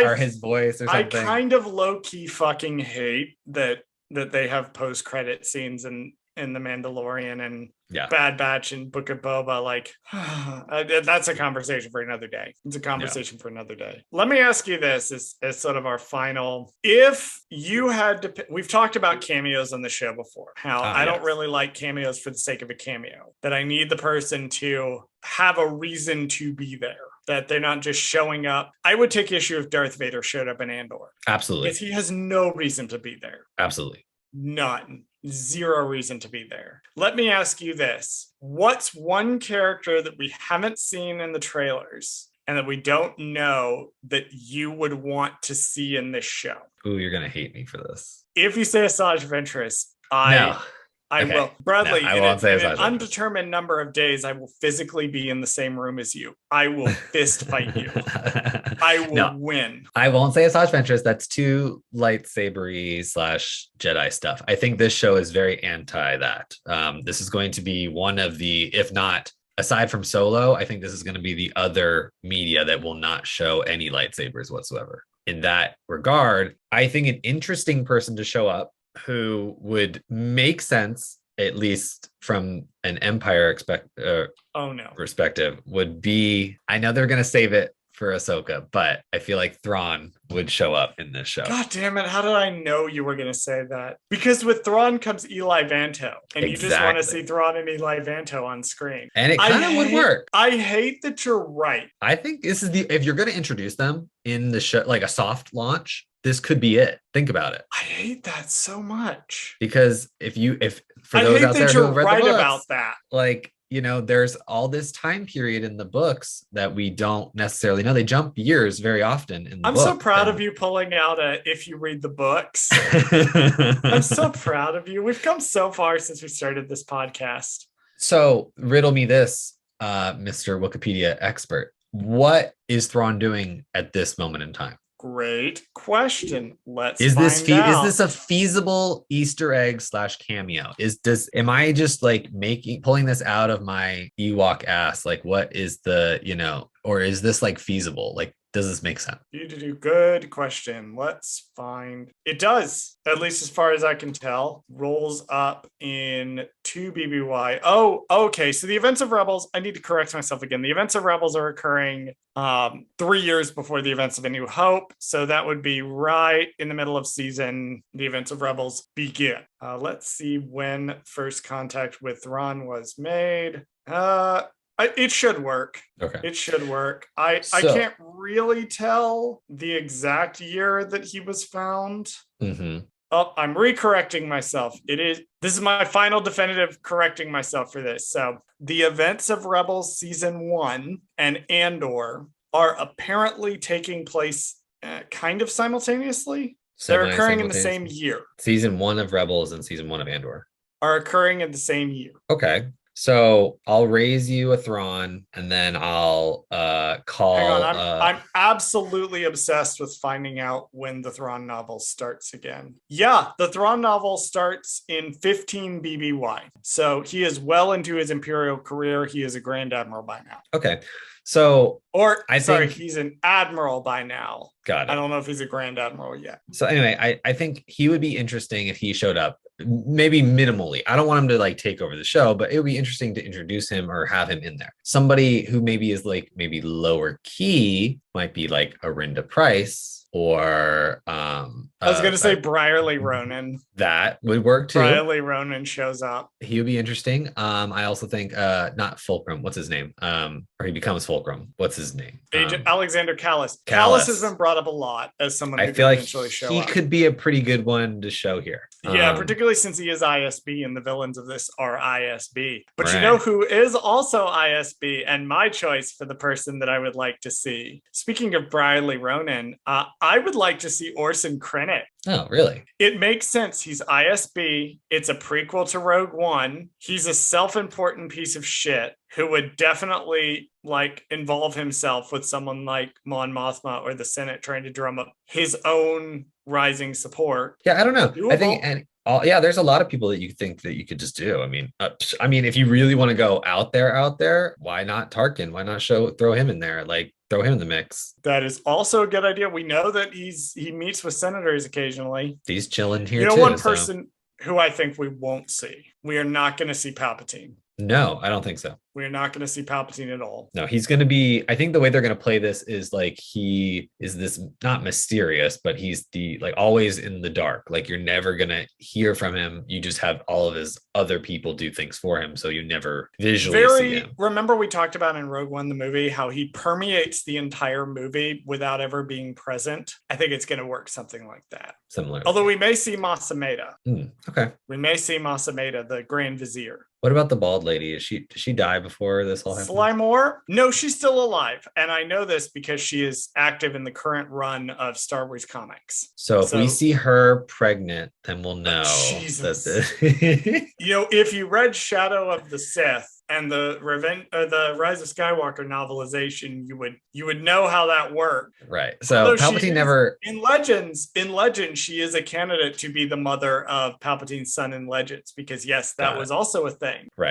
Speaker 1: Or his voice or something.
Speaker 2: I kind of low-key fucking hate that they have post-credit scenes in The Mandalorian and Bad Batch and Book of Boba. Like, that's a conversation for another day. It's a conversation for another day. Let me ask you this as sort of our final. If you had to, we've talked about cameos on the show before, how I don't really like cameos for the sake of a cameo, that I need the person to have a reason to be there, that they're not just showing up. I would take issue if Darth Vader showed up in Andor.
Speaker 1: Absolutely.
Speaker 2: Because he has no reason to be there.
Speaker 1: Absolutely.
Speaker 2: None. Zero reason to be there. Let me ask you this. What's one character that we haven't seen in the trailers and that we don't know that you would want to see in this show?
Speaker 1: Ooh, you're going to hate me for this.
Speaker 2: If you say Asajj Ventress, I will. Bradley,
Speaker 1: I won't say
Speaker 2: in an undetermined number of days, I will physically be in the same room as you. I will fist fight you. I will win.
Speaker 1: I won't say Asajj Ventress. That's too lightsabery / Jedi stuff. I think this show is very anti that. This is going to be one of the, if not, aside from Solo, I think this is going to be the other media that will not show any lightsabers whatsoever. In that regard, I think an interesting person to show up who would make sense, at least from an Empire perspective, would be, I know they're going to save it for Ahsoka, but I feel like Thrawn would show up in this show.
Speaker 2: God damn it. How did I know you were going to say that? Because with Thrawn comes Eli Vanto, and you just want to see Thrawn and Eli Vanto on screen.
Speaker 1: And it kind of would work.
Speaker 2: I hate that you're right.
Speaker 1: I think this is if you're going to introduce them in the show, like a soft launch, this could be it. Think about it.
Speaker 2: I hate that so much.
Speaker 1: Because if for those out there who have read the books,
Speaker 2: about that,
Speaker 1: like, there's all this time period in the books that we don't necessarily know. They jump years very often in the book.
Speaker 2: I'm so proud of you pulling out if you read the books. I'm so proud of you. We've come so far since we started this podcast.
Speaker 1: So riddle me this, Mr. Wikipedia expert. What is Thrawn doing at this moment in time?
Speaker 2: Great question. Let's
Speaker 1: Is this
Speaker 2: find
Speaker 1: is
Speaker 2: out.
Speaker 1: this a feasible Easter egg slash cameo? Am I just like pulling this out of my Ewok ass? Like, what is the, or is this like feasible? Like, does this make sense?
Speaker 2: You do good question. Let's find. It does, at least as far as I can tell. Rolls up in 2 BBY. Oh, okay. So the events of Rebels, I need to correct myself again. The events of Rebels are occurring 3 years before the events of A New Hope. So that would be right in the middle of season. The events of Rebels begin. Let's see when first contact with Thrawn was made. It should work.
Speaker 1: Okay.
Speaker 2: It should work. I can't really tell the exact year that he was found.
Speaker 1: Mm-hmm.
Speaker 2: Oh, I'm recorrecting myself. This is my final definitive correcting myself for this. So the events of Rebels season 1 and Andor are apparently taking place kind of simultaneously. They're occurring in the same year.
Speaker 1: Season 1 of Rebels and season 1 of Andor
Speaker 2: are occurring in the same year.
Speaker 1: Okay. So I'll raise you a Thrawn, and then I'll call.
Speaker 2: Hang on, I'm absolutely obsessed with finding out when the Thrawn novel starts again. Yeah, the Thrawn novel starts in 15 BBY. So he is well into his Imperial career. He is a Grand Admiral by now.
Speaker 1: Okay. So
Speaker 2: think he's an admiral by now.
Speaker 1: Got it.
Speaker 2: I don't know if he's a Grand Admiral yet.
Speaker 1: So anyway, I think he would be interesting if he showed up, maybe minimally. I don't want him to like take over the show, but it would be interesting to introduce him or have him in there. Somebody who maybe is like maybe lower key might be like Arinda Price. Or
Speaker 2: I was gonna say Brierly Ronan.
Speaker 1: That would work too.
Speaker 2: Brierly Ronan shows up.
Speaker 1: He would be interesting. I also think not Fulcrum. What's his name? Or he becomes Fulcrum. What's his name?
Speaker 2: Agent Alexander Kallus. Kallus has been brought up a lot as someone who
Speaker 1: I feel like
Speaker 2: he
Speaker 1: could be a pretty good one to show here.
Speaker 2: Yeah, particularly since he is ISB and the villains of this are ISB. But you know who is also ISB and my choice for the person that I would like to see? Speaking of Brierly Ronan, I would like to see Orson Krennic.
Speaker 1: Oh, really?
Speaker 2: It makes sense. He's ISB. It's a prequel to Rogue One. He's a self-important piece of shit who would definitely like involve himself with someone like Mon Mothma or the Senate trying to drum up his own rising support.
Speaker 1: Yeah, I don't know. I think there's a lot of people that you think that you could just do. I mean, if you really want to go out there, why not Tarkin? Why not throw him in there? Like throw him in the mix.
Speaker 2: That is also a good idea. We know that he meets with senators occasionally.
Speaker 1: He's chilling here too.
Speaker 2: One person who I think we won't see. We are not going to see Palpatine.
Speaker 1: No, I don't think so.
Speaker 2: We're not going to see Palpatine at all.
Speaker 1: No, he's going to be, I think the way they're going to play this is like he is this, not mysterious, but he's the like always in the dark. Like you're never going to hear from him. You just have all of his other people do things for him. So you never visually see him.
Speaker 2: Remember we talked about in Rogue One, the movie, how he permeates the entire movie without ever being present. I think it's going to work something like that.
Speaker 1: Similar.
Speaker 2: Although we may see Masameda.
Speaker 1: Okay.
Speaker 2: We may see Masameda, the Grand Vizier.
Speaker 1: What about the bald lady? Does she die before this all happens?
Speaker 2: Sly Moore? No, she's still alive. And I know this because she is active in the current run of Star Wars comics.
Speaker 1: So if we see her pregnant, then we'll know.
Speaker 2: Jesus. If you read Shadow of the Sith and the Rise of Skywalker novelization, you would know how that worked.
Speaker 1: Right. So Palpatine never
Speaker 2: in Legends, she is a candidate to be the mother of Palpatine's son in Legends, because yes, that was also a thing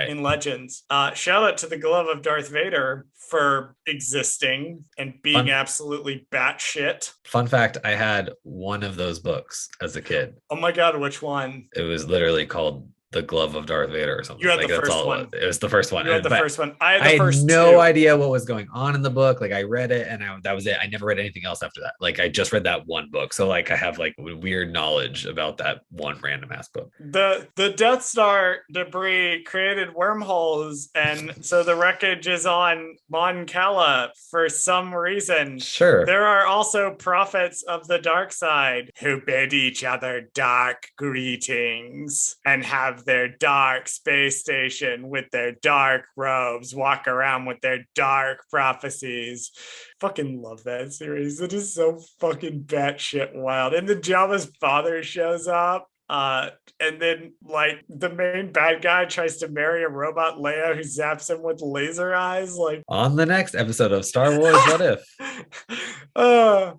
Speaker 2: in Legends. Shout out to the glove of Darth Vader for existing and being absolutely batshit.
Speaker 1: Fun fact, I had one of those books as a kid.
Speaker 2: Oh my God, which one?
Speaker 1: It was literally called The Glove of Darth Vader or something.
Speaker 2: You had the first one.
Speaker 1: It was the first one.
Speaker 2: You had the first one. I
Speaker 1: had no idea what was going on in the book. Like I read it and that was it. I never read anything else after that. Like I just read that one book. So like I have like weird knowledge about that one random ass book.
Speaker 2: The Death Star debris created wormholes, and so the wreckage is on Mon Cala for some reason.
Speaker 1: Sure.
Speaker 2: There are also prophets of the dark side who bid each other dark greetings and have their dark space station with their dark robes walk around with their dark prophecies. Fucking love that series. It is so fucking batshit wild. And the Jabba's father shows up. And then like the main bad guy tries to marry a robot Leia who zaps him with laser eyes. Like
Speaker 1: on the next episode of Star Wars What If.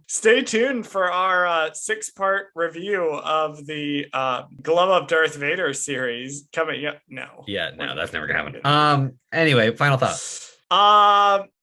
Speaker 2: Stay tuned for our 6-part review of the Glove of Darth Vader series coming up. No.
Speaker 1: Yeah, no, that's never gonna happen. Anyway, final thoughts.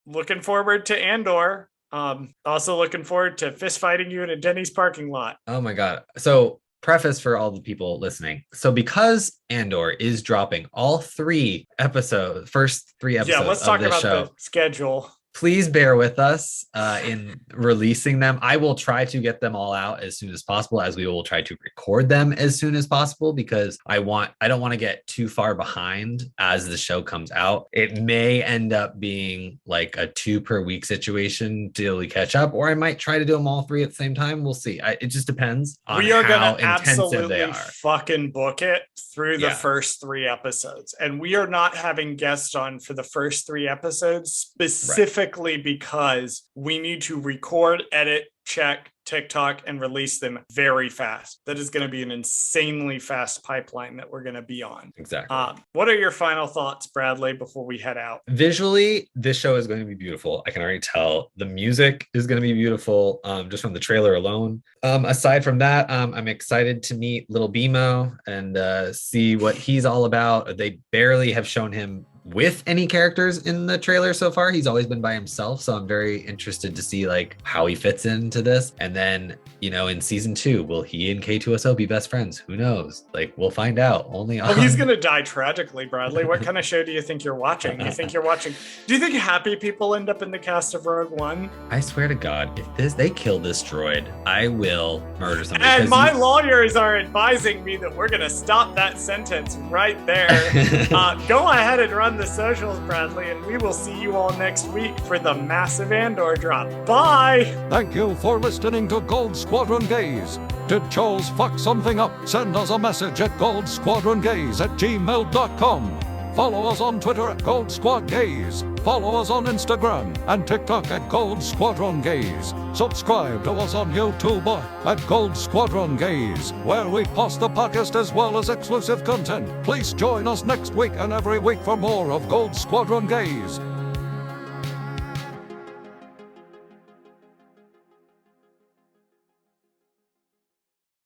Speaker 2: Looking forward to Andor. Also looking forward to fist fighting you in a Denny's parking lot.
Speaker 1: Oh my god. So preface for all the people listening. So because Andor is dropping all first 3 episodes
Speaker 2: let's talk about the schedule.
Speaker 1: Please bear with us in releasing them. I will try to get them all out as soon as possible, as we will try to record them as soon as possible, because I don't want to get too far behind as the show comes out. It may end up being like a 2 per week situation till we catch up, or I might try to do them all 3 at the same time. We'll see. It just depends on
Speaker 2: we are
Speaker 1: how
Speaker 2: gonna
Speaker 1: intensive they
Speaker 2: absolutely
Speaker 1: are.
Speaker 2: Fucking book it through the first 3 episodes, and we are not having guests on for the first 3 episodes specifically because we need to record, edit, check, TikTok, and release them very fast. That is going to be an insanely fast pipeline that we're going to be on.
Speaker 1: Exactly.
Speaker 2: What are your final thoughts, Bradley, before we head out?
Speaker 1: Visually, this show is going to be beautiful. I can already tell. The music is going to be beautiful, just from the trailer alone. Aside from that, I'm excited to meet Little Bimo and see what he's all about. They barely have shown him with any characters in the trailer so far. He's always been by himself, so I'm very interested to see like how he fits into this. And then, you know, in season 2, will he and K2SO be best friends? Who knows? Like, we'll find out. Only on...
Speaker 2: he's gonna die tragically, Bradley. What kind of show do you think you're watching? Do you think happy people end up in the cast of Rogue One?
Speaker 1: I swear to God, if they kill this droid, I will murder somebody.
Speaker 2: And my lawyers are advising me that we're gonna stop that sentence right there. Go ahead and run the socials, Bradley, and we will see you all next week for the massive Andor drop. Bye!
Speaker 3: Thank you for listening to Gold Squadron Gays. Did Charles fuck something up? Send us a message at goldsquadrongays@gmail.com. Follow us on Twitter at Gold Squad Gays. Follow us on Instagram and TikTok at Gold Squadron Gays. Subscribe to us on YouTube at Gold Squadron Gays, where we post the podcast as well as exclusive content. Please join us next week and every week for more of Gold Squadron Gays.